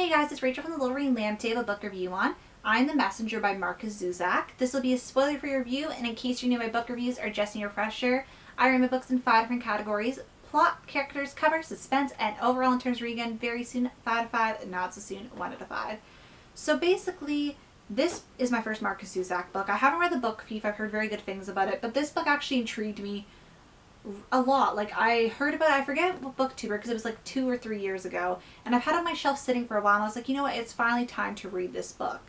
Hey guys, it's Rachel from the Little Green Lamp to have a book review on. I'm the Messenger by Markus Zusak. This will be a spoiler-free review, and in case you're new, my book reviews are just a refresher. I read my books in 5 different categories: plot, characters, cover, suspense, and overall in terms of reading, very soon 5 out of 5, not so soon 1 out of 5. So basically, this is my first Markus Zusak book. I haven't read the book Thief. I've heard very good things about it, but this book actually intrigued me a lot. Like, I heard about it, I forget what booktuber, because it was like 2 or 3 years ago, and I've had it on my shelf sitting for a while, and I was like, you know what, it's finally time to read this book.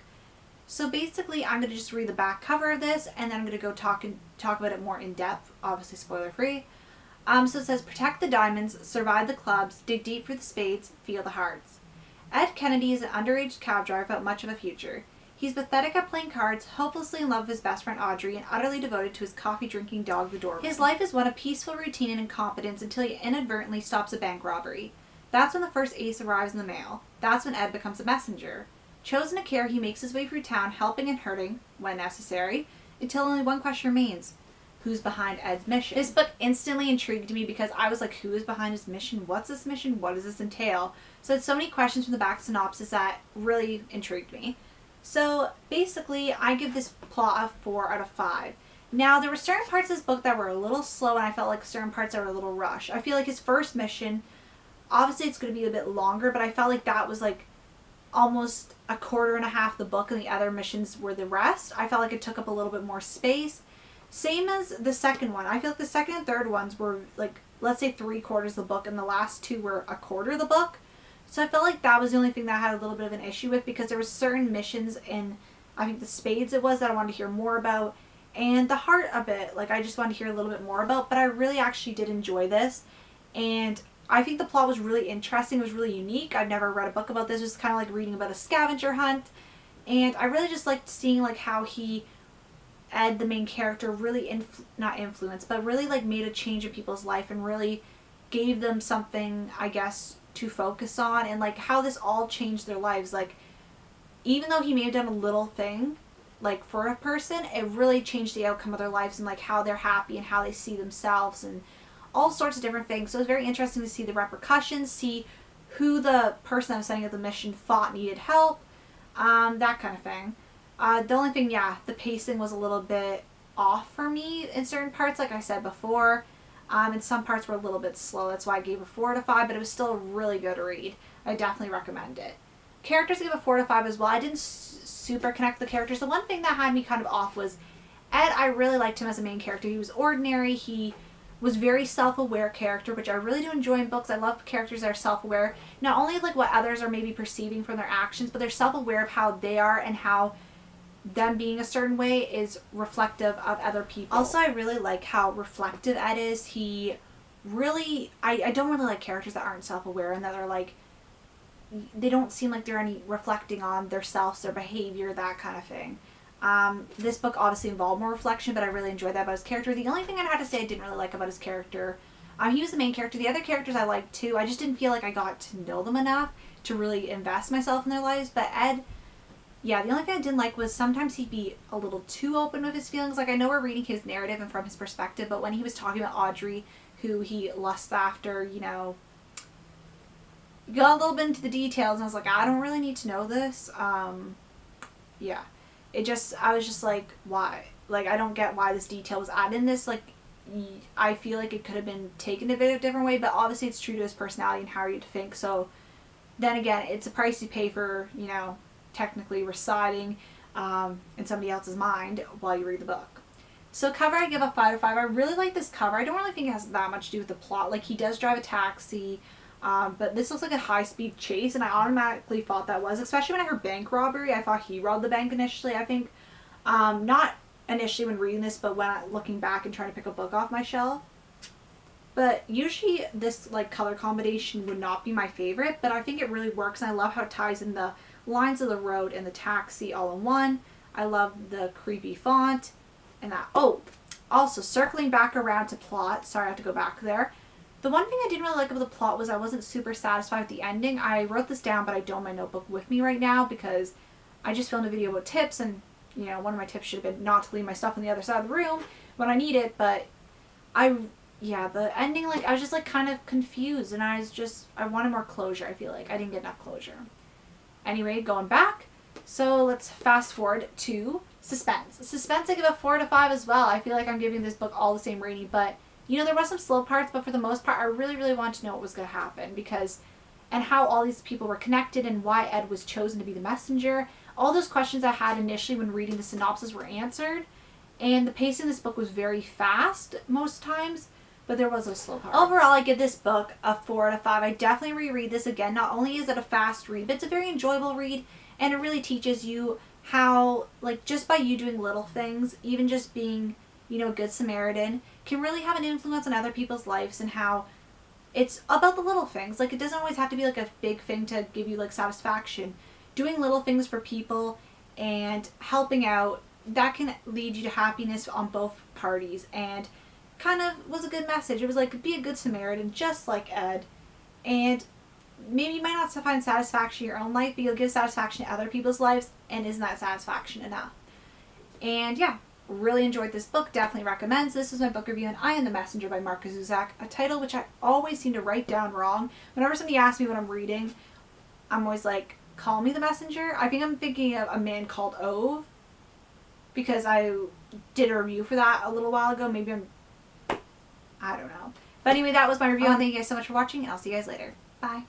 So basically, I'm going to just read the back cover of this, and then I'm going to go talk about it more in depth, obviously spoiler free. So it says, protect the diamonds, survive the clubs, dig deep for the spades, feel the hearts. Ed Kennedy is an underage cab driver without much of a future. He's pathetic at playing cards, hopelessly in love with his best friend Audrey, and utterly devoted to his coffee-drinking dog, the Doberman. His life is one of peaceful routine and incompetence until he inadvertently stops a bank robbery. That's when the first ace arrives in the mail. That's when Ed becomes a messenger. Chosen to care, he makes his way through town, helping and hurting, when necessary, until only one question remains. Who's behind Ed's mission? This book instantly intrigued me because I was like, who is behind his mission? What's this mission? What does this entail? So it's so many questions from the back synopsis that really intrigued me. So basically, I give this plot a 4 out of 5. Now, there were certain parts of this book that were a little slow, and I felt like certain parts that were a little rushed. I feel like his first mission, obviously it's going to be a bit longer, but I felt like that was like almost a quarter and a half the book, and the other missions were the rest. I felt like it took up a little bit more space. Same as the second one. I feel like the second and third ones were like, let's say 3/4 of the book, and the last 2 were a quarter of the book. So I felt like that was the only thing that I had a little bit of an issue with, because there were certain missions in, I think the spades it was, that I wanted to hear more about, and the heart of it, like I just wanted to hear a little bit more about, but I really actually did enjoy this, and I think the plot was really interesting. It was really unique. I've never read a book about this. It was kind of like reading about a scavenger hunt, and I really just liked seeing like how Ed, the main character, really not influenced, but really like made a change in people's life and really gave them something, I guess, to focus on, and like how this all changed their lives. Like, even though he may have done a little thing like for a person, it really changed the outcome of their lives and like how they're happy and how they see themselves and all sorts of different things. So it was very interesting to see the repercussions, see who the person that was setting up the mission thought needed help, that kind of thing. The only thing, yeah, the pacing was a little bit off for me in certain parts, like I said before. And some parts were a little bit slow. That's why I gave a 4 out of 5, but it was still a really good read. I definitely recommend it. Characters I gave a 4 out of 5 as well. I didn't super connect with the characters. The one thing that had me kind of off was Ed. I really liked him as a main character. He was ordinary. He was very self-aware character, which I really do enjoy in books. I love characters that are self-aware. Not only like what others are maybe perceiving from their actions, but they're self-aware of how they are and how them being a certain way is reflective of other people. Also, I really like how reflective Ed is. He really, I don't really like characters that aren't self-aware and that are like, they don't seem like they're any reflecting on themselves, their behavior, that kind of thing. This book obviously involved more reflection, but I really enjoyed that about his character. The only thing I had to say I didn't really like about his character, he was the main character. The other characters I liked too. I just didn't feel like I got to know them enough to really invest myself in their lives. But Ed, yeah, the only thing I didn't like was sometimes he'd be a little too open with his feelings. Like, I know we're reading his narrative and from his perspective, but when he was talking about Audrey, who he lusts after, you know, got a little bit into the details, and I was like, I don't really need to know this. Yeah. I was just like, why? Like, I don't get why this detail was added in this. Like, I feel like it could have been taken a bit of a different way, but obviously it's true to his personality and how you'd think. So, then again, it's a price you pay for, you know, technically residing in somebody else's mind while you read the book. So cover, I give a 5 out of 5. I really like this cover. I don't really think it has that much to do with the plot. Like, he does drive a taxi, but this looks like a high-speed chase, and I automatically thought that was, especially when I heard bank robbery. I thought he robbed the bank initially, I think. Not initially when reading this, but when looking back and trying to pick a book off my shelf. But usually this like color combination would not be my favorite, but I think it really works, and I love how it ties in the lines of the road and the taxi all in one. I love the creepy font and that. Oh, also circling back around to plot. Sorry, I have to go back there. The one thing I didn't really like about the plot was I wasn't super satisfied with the ending. I wrote this down, but I don't have my notebook with me right now because I just filmed a video about tips, and you know, one of my tips should have been not to leave my stuff on the other side of the room when I need it, but yeah, the ending, like, I was just like kind of confused, and I wanted more closure. I feel like I didn't get enough closure. Anyway, going back, so let's fast forward to suspense. Suspense I give a 4 out of 5 as well. I feel like I'm giving this book all the same rating, but you know, there was some slow parts, but for the most part I really, really wanted to know what was going to happen, because and how all these people were connected and why Ed was chosen to be the messenger. All those questions I had initially when reading the synopsis were answered, and the pace in this book was very fast most times, but there was a slow part. Overall, I give this book a 4 out of 5. I definitely reread this again. Not only is it a fast read, but it's a very enjoyable read, and it really teaches you how, like, just by you doing little things, even just being, you know, a good Samaritan, can really have an influence on other people's lives, and how it's about the little things. Like, it doesn't always have to be like a big thing to give you like satisfaction. Doing little things for people and helping out, that can lead you to happiness on both parties, and kind of was a good message. It was like, be a good Samaritan just like Ed, and maybe you might not find satisfaction in your own life, but you'll give satisfaction to other people's lives, and isn't that satisfaction enough? And yeah, really enjoyed this book. Definitely recommends. This is my book review, and I Am the Messenger by Markus Zusak, a title which I always seem to write down wrong. Whenever somebody asks me what I'm reading, I'm always like, call me the messenger. I think I'm thinking of A Man Called Ove, because I did a review for that a little while ago. Maybe I don't know. But anyway, that was my review, and thank you guys so much for watching, and I'll see you guys later. Bye.